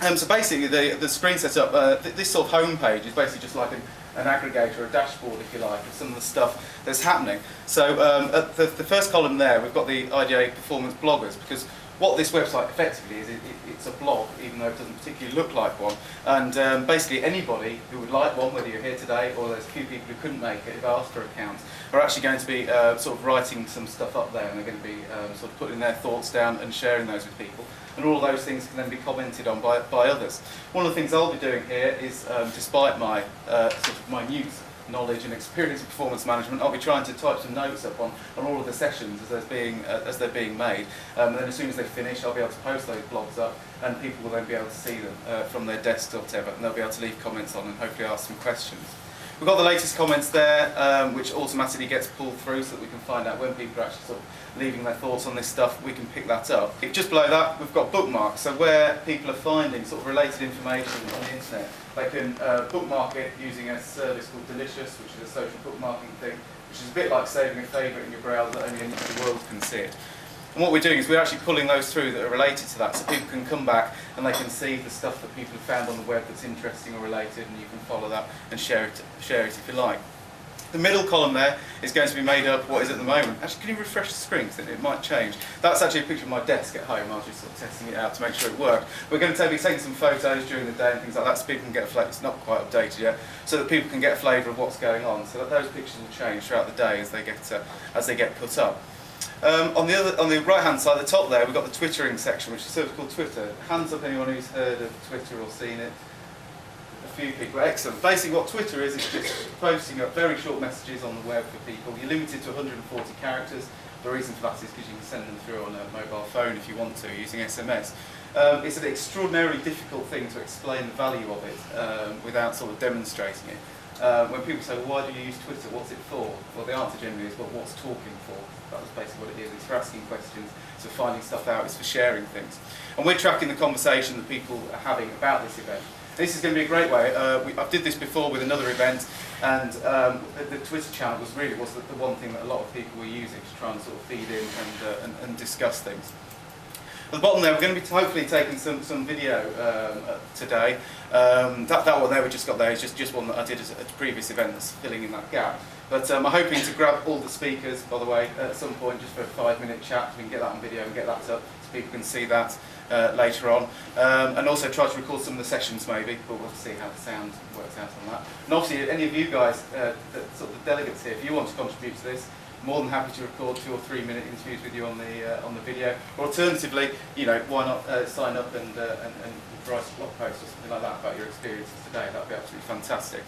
So basically, the screen setup, this sort of home page is basically just like an aggregator, a dashboard, if you like, of some of the stuff that's happening. So at the first column there, we've got the IDA Performance bloggers, because what this website effectively is, it's a blog, even though it doesn't particularly look like one. And basically anybody who would like one, whether you're here today or there's a few people who couldn't make it, who've asked for accounts, are actually going to be sort of writing some stuff up there, and they're going to be sort of putting their thoughts down and sharing those with people. And all of those things can then be commented on by others. One of the things I'll be doing here is, despite my sort of minute knowledge and experience in performance management, I'll be trying to type some notes up on all of the sessions as they're being made. And then as soon as they finish, I'll be able to post those blogs up, and people will then be able to see them from their desks or whatever, and they'll be able to leave comments on and hopefully ask some questions. We've got the latest comments there, which automatically gets pulled through so that we can find out when people are actually sort of leaving their thoughts on this stuff. We can pick that up. Just below that, we've got bookmarks. So where people are finding sort of related information on the internet, they can bookmark it using a service called Delicious, which is a social bookmarking thing, which is a bit like saving a favourite in your browser, only the world can see it. And what we're doing is we're actually pulling those through that are related to that, so people can come back and they can see the stuff that people have found on the web that's interesting or related, and you can follow that and share it if you like. The middle column there is going to be made up what is at the moment. Actually, can you refresh the screen, because it might change. That's actually a picture of my desk at home. I was just sort of testing it out to make sure it worked. We're going to be taking some photos during the day and things like that, so people can get a flavour. It's not quite updated yet, so that people can get a flavour of what's going on. So that those pictures will change throughout the day as they get put up. On the right-hand side, the top there, we've got the Twittering section, which is a service called Twitter. Hands up anyone who's heard of Twitter or seen it. A few people, excellent. Basically what Twitter is just posting up very short messages on the web for people. You're limited to 140 characters. The reason for that is because you can send them through on a mobile phone if you want to, using SMS. It's an extraordinarily difficult thing to explain the value of it without sort of demonstrating it. When people say, well, why do you use Twitter, what's it for? Well, the answer generally is, well, what's talking for? That was basically what it is. It's for asking questions, it's for finding stuff out, it's for sharing things. And we're tracking the conversation that people are having about this event. This is going to be a great way. I did this before with another event, and the Twitter channel was the one thing that a lot of people were using to try and sort of feed in and discuss things. At the bottom there, we're going to be hopefully taking some video today. That one there we just got there is just one that I did at a previous event that's filling in that gap. But I'm hoping to grab all the speakers, by the way, at some point just for a 5-minute chat. We can get that on video and get that up so people can see that later on. And also try to record some of the sessions maybe, but we'll see how the sound works out on that. And obviously any of you guys, sort of the delegates here, if you want to contribute to this, more than happy to record 2 or 3 minute interviews with you on the video. Or alternatively, you know, why not sign up and write a blog post or something like that about your experiences today? That'd be absolutely fantastic.